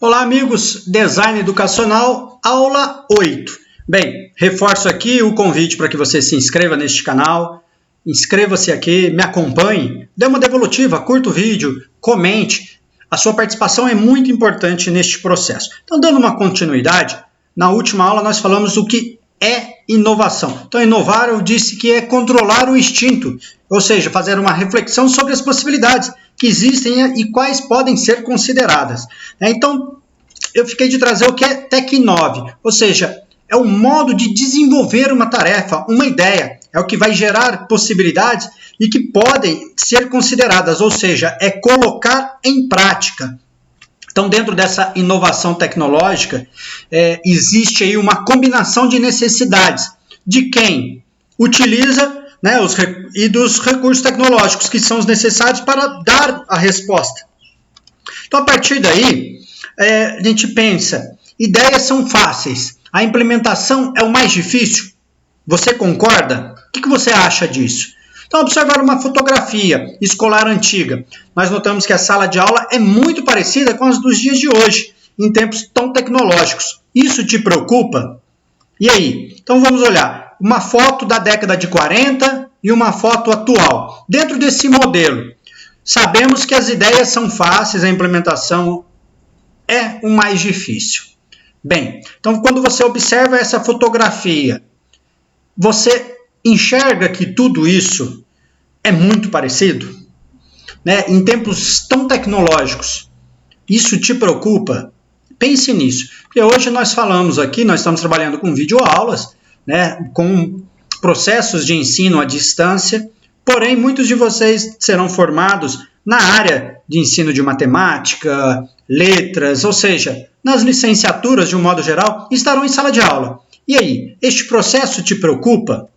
Olá, amigos, Design Educacional, aula 8. Bem, reforço aqui o convite para que você se inscreva neste canal, inscreva-se aqui, me acompanhe, dê uma devolutiva, curta o vídeo, comente. A sua participação é muito importante neste processo. Então, dando uma continuidade, na última aula nós falamos do que é inovação. Então, inovar, eu disse que é controlar o instinto, ou seja, fazer uma reflexão sobre as possibilidades que existem e quais podem ser consideradas. Então, eu fiquei de trazer o que é Tec9, ou seja, é o modo de desenvolver uma tarefa, uma ideia, é o que vai gerar possibilidades e que podem ser consideradas, ou seja, é colocar em prática. Então, dentro dessa inovação tecnológica, existe aí uma combinação de necessidades de quem utiliza, né, e dos recursos tecnológicos que são os necessários para dar a resposta. Então, a partir daí, a gente pensa, ideias são fáceis, a implementação é o mais difícil. Você concorda? O que você acha disso? Então, observar uma fotografia escolar antiga, nós notamos que a sala de aula é muito parecida com as dos dias de hoje, em tempos tão tecnológicos. Isso te preocupa? E aí? Então, vamos olhar uma foto da década de 40 e uma foto atual. Dentro desse modelo, sabemos que as ideias são fáceis, a implementação é o mais difícil. Bem, então, quando você observa essa fotografia, você enxerga que tudo isso é muito parecido, né? Em tempos tão tecnológicos, isso te preocupa? Pense nisso, porque hoje nós falamos aqui, nós estamos trabalhando com videoaulas, né? Com processos de ensino à distância, porém muitos de vocês serão formados na área de ensino de matemática, letras, ou seja, nas licenciaturas de um modo geral, estarão em sala de aula. E aí, este processo te preocupa?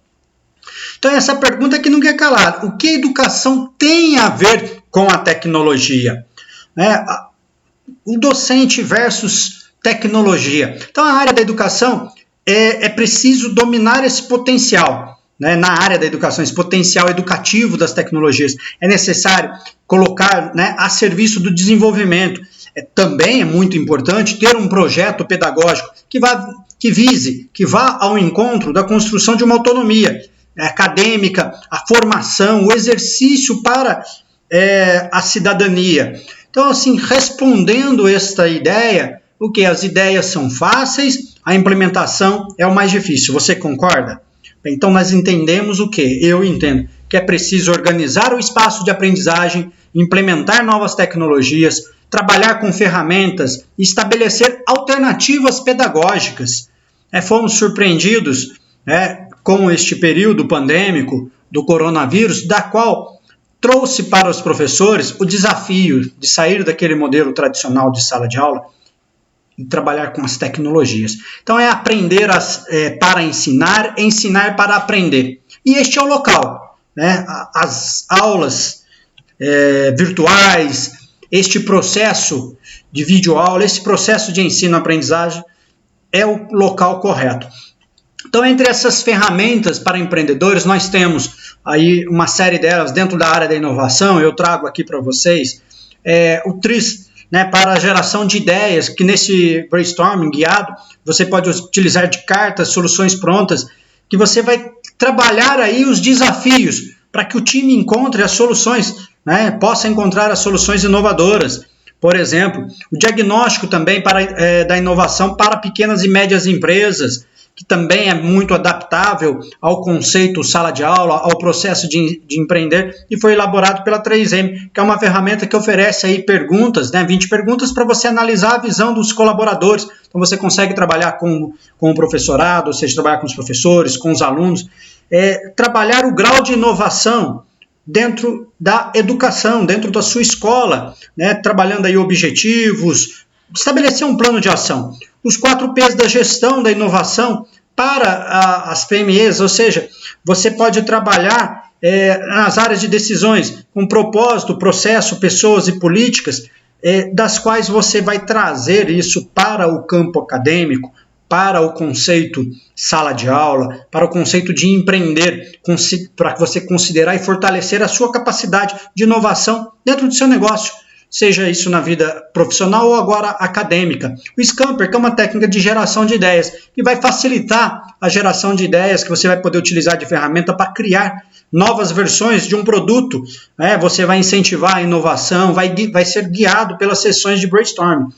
Então, essa pergunta que não quer calar. O que a educação tem a ver com a tecnologia? O docente versus tecnologia. Então, a área da educação é preciso dominar esse potencial. Né? Na área da educação, esse potencial educativo das tecnologias. É necessário colocar, né, a serviço do desenvolvimento. Também é muito importante ter um projeto pedagógico que vise, que vá ao encontro da construção de uma autonomia acadêmica, a formação, o exercício para a cidadania. Então, assim, respondendo esta ideia, o que as ideias são fáceis, a implementação é o mais difícil. Você concorda? Então, nós entendemos o que? Eu entendo que é preciso organizar o espaço de aprendizagem, implementar novas tecnologias, trabalhar com ferramentas, estabelecer alternativas pedagógicas. Fomos surpreendidos com este período pandêmico do coronavírus, da qual trouxe para os professores o desafio de sair daquele modelo tradicional de sala de aula e trabalhar com as tecnologias. Então, é aprender para ensinar, ensinar para aprender. E este é o local. Né? As aulas virtuais, este processo de videoaula, esse processo de ensino-aprendizagem é o local correto. Então, entre essas ferramentas para empreendedores, nós temos aí uma série delas dentro da área da inovação. Eu trago aqui para vocês o TRIZ, né, para a geração de ideias, que nesse brainstorming guiado, você pode utilizar de cartas, soluções prontas, que você vai trabalhar aí os desafios para que o time encontre as soluções, né, possa encontrar as soluções inovadoras. Por exemplo, o diagnóstico também da inovação para pequenas e médias empresas, que também é muito adaptável ao conceito sala de aula, ao processo de empreender, e foi elaborado pela 3M, que é uma ferramenta que oferece aí perguntas, né, 20 perguntas para você analisar a visão dos colaboradores. Então você consegue trabalhar com o professorado, ou seja, trabalhar com os professores, com os alunos, trabalhar o grau de inovação dentro da educação, dentro da sua escola, né, trabalhando aí objetivos, estabelecer um plano de ação. Os 4 P's da gestão da inovação para as PMEs, ou seja, você pode trabalhar nas áreas de decisões com propósito, processo, pessoas e políticas, das quais você vai trazer isso para o campo acadêmico, para o conceito sala de aula, para o conceito de empreender, para você considerar e fortalecer a sua capacidade de inovação dentro do seu negócio. seja isso na vida profissional ou agora acadêmica. O Scamper, que é uma técnica de geração de ideias, que vai facilitar a geração de ideias, que você vai poder utilizar de ferramenta para criar novas versões de um produto. Você vai incentivar a inovação, vai ser guiado pelas sessões de brainstorming.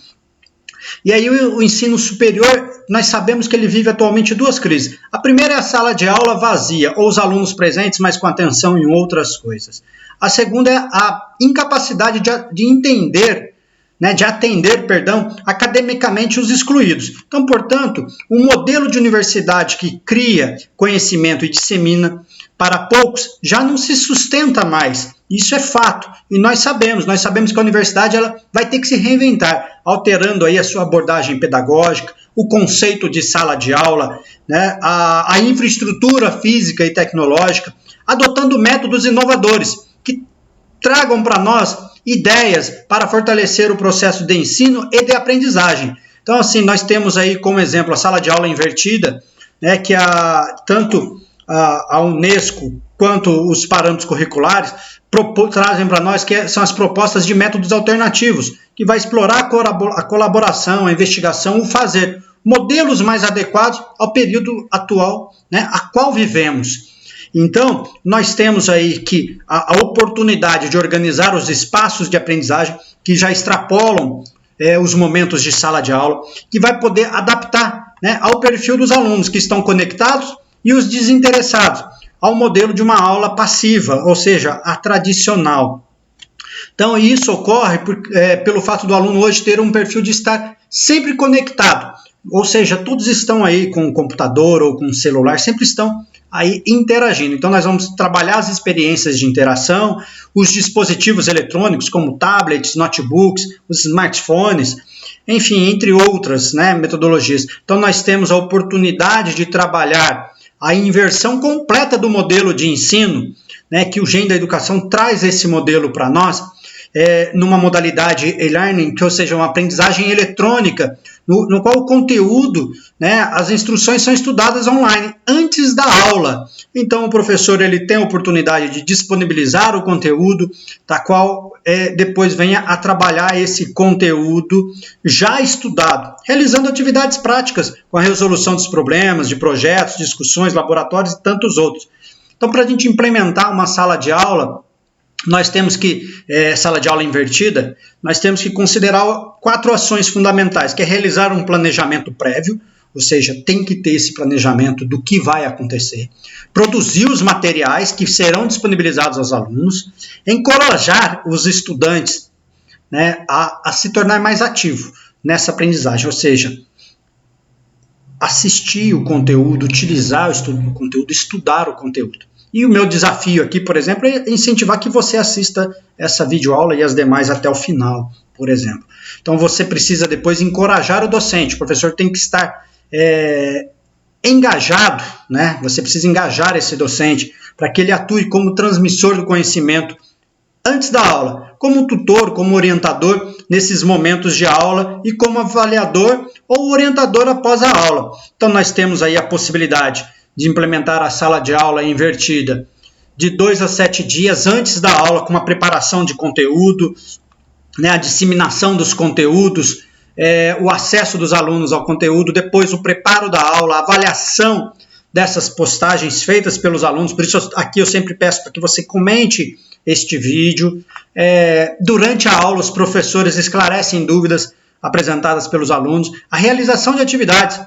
E aí o ensino superior, nós sabemos que ele vive atualmente duas crises. A primeira é a sala de aula vazia, ou os alunos presentes, mas com atenção em outras coisas. A segunda é a incapacidade de entender, de atender, academicamente os excluídos. Então, portanto, um modelo de universidade que cria conhecimento e dissemina para poucos já não se sustenta mais. Isso é fato. E nós sabemos que a universidade ela vai ter que se reinventar, alterando aí a sua abordagem pedagógica, o conceito de sala de aula, a infraestrutura física e tecnológica, adotando métodos inovadores que tragam para nós ideias para fortalecer o processo de ensino e de aprendizagem. Então, assim, nós temos aí como exemplo a sala de aula invertida, que tanto a Unesco quanto os parâmetros curriculares trazem para nós que são as propostas de métodos alternativos, que vai explorar a colaboração, a investigação, o fazer, modelos mais adequados ao período atual, a qual vivemos. Então, nós temos aí que a oportunidade de organizar os espaços de aprendizagem que já extrapolam os momentos de sala de aula, que vai poder adaptar ao perfil dos alunos que estão conectados e os desinteressados, ao modelo de uma aula passiva, ou seja, a tradicional. Então, isso ocorre pelo fato do aluno hoje ter um perfil de estar sempre conectado, ou seja, todos estão aí com o computador ou com o celular, sempre estão aí interagindo. Então, nós vamos trabalhar as experiências de interação, os dispositivos eletrônicos como tablets, notebooks, os smartphones, enfim, entre outras metodologias. Então, nós temos a oportunidade de trabalhar a inversão completa do modelo de ensino, que o Gen da Educação traz esse modelo para nós, numa modalidade e-learning, ou seja, uma aprendizagem eletrônica, no qual o conteúdo, as instruções são estudadas online, antes da aula. Então, o professor ele tem a oportunidade de disponibilizar o conteúdo, da qual depois venha a trabalhar esse conteúdo já estudado, realizando atividades práticas, com a resolução dos problemas, de projetos, discussões, laboratórios e tantos outros. Então, para a gente implementar uma sala de aula, nós temos que, sala de aula invertida, nós temos que considerar 4 ações fundamentais, que é realizar um planejamento prévio, ou seja, tem que ter esse planejamento do que vai acontecer, produzir os materiais que serão disponibilizados aos alunos, encorajar os estudantes a se tornar mais ativo nessa aprendizagem, ou seja, assistir o conteúdo, utilizar o conteúdo, estudar o conteúdo. E o meu desafio aqui, por exemplo, é incentivar que você assista essa videoaula e as demais até o final, por exemplo. Então, você precisa depois encorajar o docente. O professor tem que estar engajado, Você precisa engajar esse docente para que ele atue como transmissor do conhecimento antes da aula, como tutor, como orientador nesses momentos de aula e como avaliador ou orientador após a aula. Então, nós temos aí a possibilidade de implementar a sala de aula invertida de 2 a 7 dias antes da aula, com uma preparação de conteúdo, a disseminação dos conteúdos, o acesso dos alunos ao conteúdo, depois o preparo da aula, a avaliação dessas postagens feitas pelos alunos. Por isso aqui eu sempre peço para que você comente este vídeo. Durante a aula os professores esclarecem dúvidas apresentadas pelos alunos, a realização de atividades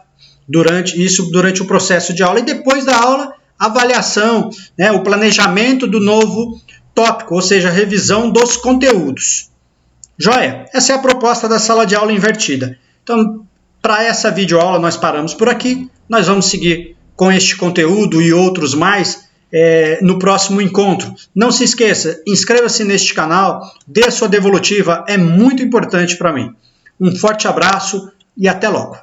durante o processo de aula, e depois da aula, a avaliação, o planejamento do novo tópico, ou seja, a revisão dos conteúdos. Joia? Essa é a proposta da sala de aula invertida. Então, para essa videoaula nós paramos por aqui, nós vamos seguir com este conteúdo e outros mais no próximo encontro. Não se esqueça, inscreva-se neste canal, dê a sua devolutiva, é muito importante para mim. Um forte abraço e até logo.